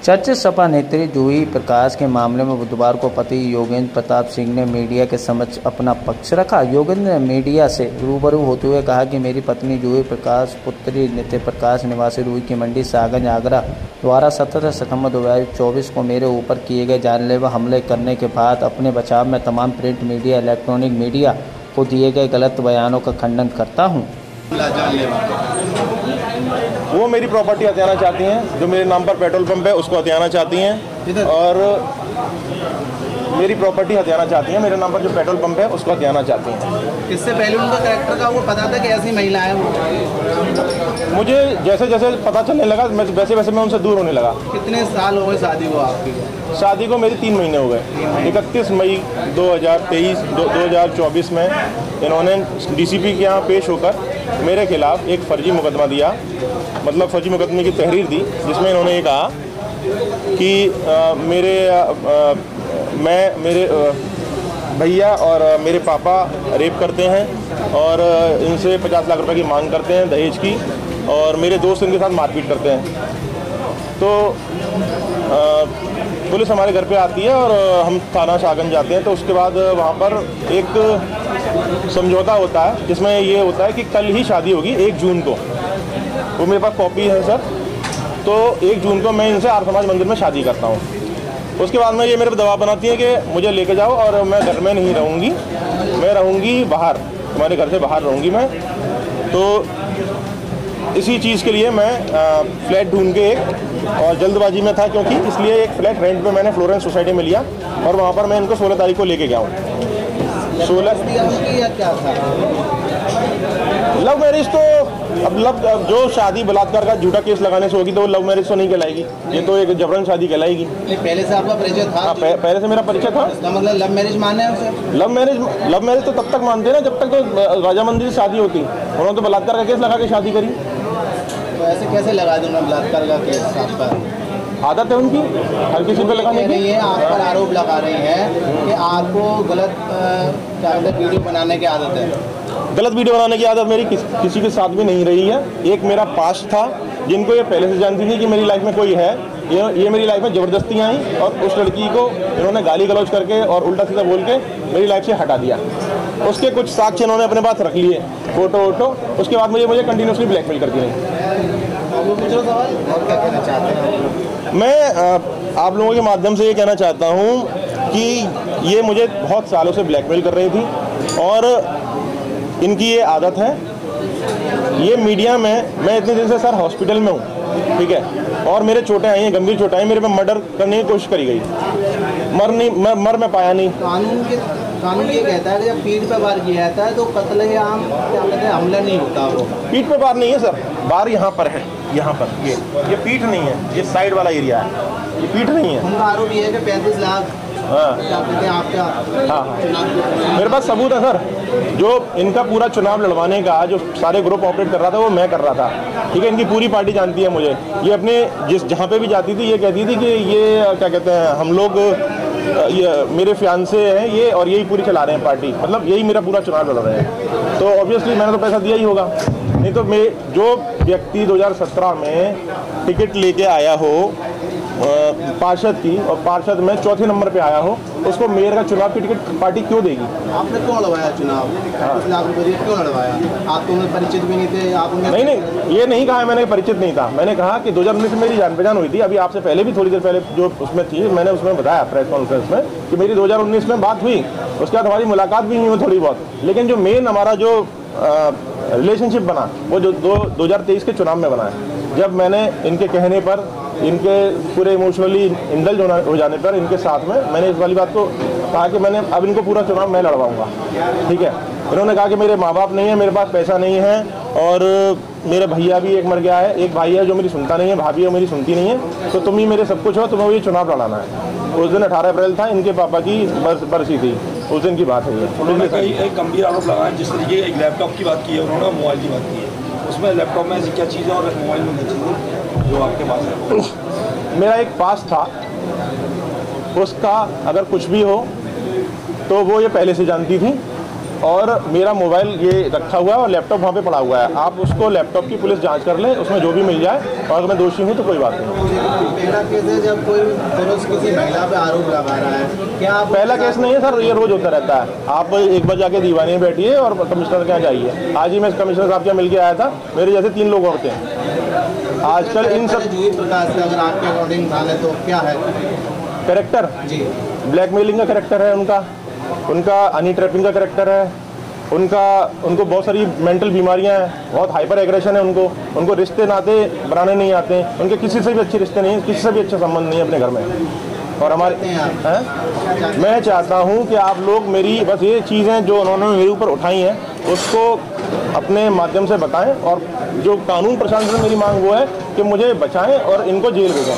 चर्चित सपा नेत्री जूही प्रकाश के मामले में बुधवार को पति योगेंद्र प्रताप सिंह ने मीडिया के समक्ष अपना पक्ष रखा। योगेंद्र ने मीडिया से रूबरू होते हुए कहा कि मेरी पत्नी जूही प्रकाश पुत्री नित्य प्रकाश निवासी रूई की मंडी सागंज आगरा द्वारा 17 सितंबर 2024 को मेरे ऊपर किए गए जानलेवा हमले करने के बाद अपने बचाव में तमाम प्रिंट मीडिया इलेक्ट्रॉनिक मीडिया को दिए गए गलत बयानों का खंडन करता हूँ। वो मेरी प्रॉपर्टी हथियाना चाहती हैं, जो मेरे नाम पर पेट्रोल पंप है उसको हथियाना चाहती हैं, और मेरी प्रॉपर्टी हथियाना चाहती हैं, मेरे नाम पर जो पेट्रोल पंप है उसको हथियाना चाहती हैं। इससे पहले उनका कैरेक्टर का वो पता था कि ऐसी महिला है वो? मुझे जैसे जैसे पता चलने लगा वैसे वैसे मैं उनसे दूर होने लगा। कितने साल हो गए शादी को आपकी? शादी को मेरी 3 महीने हो गए। 31 मई 2024 में इन्होंने डीसीपी के यहाँ पेश होकर मेरे खिलाफ एक फर्जी मुकदमा दिया, मतलब फर्जी मुकदमे की तहरीर दी, जिसमें इन्होंने ये कहा कि मेरे भैया और मेरे पापा रेप करते हैं और इनसे 50 लाख रुपए की मांग करते हैं दहेज की, और मेरे दोस्त इनके साथ मारपीट करते हैं। तो पुलिस हमारे घर पे आती है और हम थाना सागंज जाते हैं। तो उसके बाद वहाँ पर एक समझौता होता है जिसमें ये होता है कि कल ही शादी होगी 1 जून को। वो मेरे पास कॉपी है सर। तो 1 जून को मैं इनसे आर्य समाज मंदिर में शादी करता हूँ। उसके बाद में ये मेरे पर दबाव बनाती है कि मुझे लेके जाओ, और मैं घर में नहीं रहूँगी, मैं रहूँगी बाहर, तुम्हारे घर से बाहर रहूँगी मैं। तो इसी चीज़ के लिए मैं फ्लैट ढूंढ के एक, और जल्दबाजी में था क्योंकि, इसलिए एक फ्लैट रेंट पे मैंने फ्लोरेंस सोसाइटी में लिया, और वहाँ पर मैं इनको 16 तारीख को लेके गया हूँ। 16 क्या था? लव मैरिज तो अब जो शादी बलात्कार का झूठा केस लगाने से होगी तो वो लव मैरिज तो नहीं कहलाएगी, ये तो एक जबरन शादी कहलाएगी। पहले से आपका परिचय था? हाँ, पहले से मेरा परिचय था। इसका मतलब लव मैरिज माने हैं उसे? लव मैरिज तो तब तक मानते हैं ना जब तक तो राजा मंदिर से शादी होती। उन्होंने तो बलात्कार का केस लगा के शादी करी। तो ऐसे कैसे लगा दूँ मैं बलात्कार का केस? आपका आदत है उनकी हर किसी पे लगाने की। ये आप पर आरोप लगा रही हैं कि आपको गलत वीडियो बनाने की आदत है। गलत वीडियो बनाने की आदत मेरी किसी के साथ भी नहीं रही है। एक मेरा पास्ट था, जिनको ये पहले से जानती थी कि मेरी लाइफ में कोई है, ये मेरी लाइफ में ज़बरदस्ती आई, और उस लड़की को इन्होंने गाली गलौज करके और उल्टा सीधा बोल के मेरी लाइफ से हटा दिया। उसके कुछ साक्ष्य इन्होंने अपने पास रख लिए, फोटो वोटो। उसके बाद मुझे कंटिन्यूसली ब्लैकमेल करती रही। और क्या कहना चाहते हैं? मैं आप लोगों के माध्यम से ये कहना चाहता हूँ कि ये मुझे बहुत सालों से ब्लैकमेल कर रही थी, और इनकी ये आदत है। ये मीडिया में, मैं इतने दिन से सर हॉस्पिटल में हूँ, ठीक है, और मेरे चोटें आई हैं, गंभीर चोटें आई। मेरे पे मर्डर करने की कोशिश करी गई, मर मैं पाया नहीं। कानून ये कहता है कि जब पीठ पे वार किया जाता है तो कत्ल या आम क्या कहते हैं हमला नहीं होता। वो पीठ पे वार नहीं है सर, वार यहाँ पर है, यहाँ पर। ये पीठ नहीं है, ये साइड वाला एरिया है, ये पीठ नहीं है। उनका आरोप ये है कि 35 लाख क्या कहते हैं आपका। हाँ, मेरे पास सबूत है सर। जो इनका पूरा चुनाव लड़वाने का जो सारे ग्रुप ऑपरेट कर रहा था वो मैं कर रहा था, ठीक है। इनकी पूरी पार्टी जानती है मुझे। ये अपने जहाँ पे भी जाती थी ये कहती थी कि ये क्या कहते हैं, हम लोग ये मेरे फियांसे हैं ये, और यही पूरी चला रहे हैं पार्टी, मतलब यही मेरा पूरा चुनाव लड़ रहे हैं। तो ऑब्वियसली मैंने तो पैसा दिया ही होगा, नहीं तो मैं जो व्यक्ति 2017 में टिकट लेके आया हो पार्षद की, और पार्षद में 4थे नंबर पे आया हो, उसको मेयर का चुनाव की टिकट पार्टी क्यों देगी? आपने क्यों लड़वाया चुनाव? 20 लाख रुपये क्यों लड़वाया? आप तो उनमें परिचित भी नहीं थे। आप नहीं, ये नहीं कहा मैंने परिचित नहीं था। मैंने कहा कि 2019 में मेरी जान पहचान हुई थी। अभी आपसे पहले भी थोड़ी देर पहले जो उसमें थी, मैंने उसमें बताया प्रेस कॉन्फ्रेंस में कि मेरी 2019 में बात हुई। उसके बाद हमारी मुलाकात भी हुई हो थोड़ी बहुत, लेकिन जो मेन हमारा जो रिलेशनशिप बना वो जो 2023 के चुनाव में बना है। जब मैंने इनके कहने पर, इनके पूरे इमोशनली इंडल्ज हो जाने पर इनके साथ में मैंने इस वाली बात को कहा कि मैंने अब इनको पूरा चुनाव मैं लड़वाऊंगा, ठीक है। इन्होंने कहा कि मेरे माँ बाप नहीं है, मेरे पास पैसा नहीं है, और मेरे भैया भी एक मर गया है, एक भाई है जो मेरी सुनता नहीं है, भाभी है मेरी सुनती नहीं है, तो तुम ही मेरे सब कुछ हो, तुम्हें ये चुनाव लड़ाना है। उस दिन 18 अप्रैल था, इनके पापा की बरसी थी, उस दिन की बात है। उन्होंने एक गंभीर आरोप लगाया, जिस तरीके एक लैपटॉप की बात की है उन्होंने, मोबाइल की बात की है। उसमें लैपटॉप में ऐसी क्या चीज़ें और मोबाइल में क्या चीज़ें जो आपके पास है? मेरा एक पास था, उसका अगर कुछ भी हो तो वो ये पहले से जानती थी, और मेरा मोबाइल ये रखा हुआ है और लैपटॉप वहाँ पे पड़ा हुआ है। आप उसको लैपटॉप की पुलिस जांच कर ले, उसमें जो भी मिल जाए, और अगर मैं दोषी हूँ तो कोई बात नहीं। पहला केस है जब कोई पुरुष किसी महिला पे आरोप लगा रहा है, क्या आप? पहला केस नहीं है सर, ये रोज होता रहता है। आप एक बार जाके दीवानी में बैठिए और कमिश्नर के यहाँ जाइए। आज ही मैं कमिश्नर साहब के यहाँ मिल के आया था, मेरे जैसे 3 लोग और थे। आजकल इन सब जूही प्रकाश का अगर आपके अकॉर्डिंग था तो क्या है कैरेक्टर? जी, ब्लैकमेलिंग का कैरेक्टर है उनका हनी ट्रैपिंग का कैरेक्टर है उनको बहुत सारी मेंटल बीमारियां हैं, बहुत हाइपर एग्रेशन है उनको रिश्ते नाते बनाने नहीं आते, उनके किसी से भी अच्छे रिश्ते नहीं हैं, किसी से भी अच्छा संबंध नहीं है अपने घर में। और हमारे मैं चाहता हूं कि आप लोग मेरी बस ये चीज़ें जो उन्होंने मेरे ऊपर उठाई हैं उसको अपने माध्यम से बताएं, और जो कानून प्रशासन से मेरी मांग वो है कि मुझे बचाएं और इनको जेल भेजें।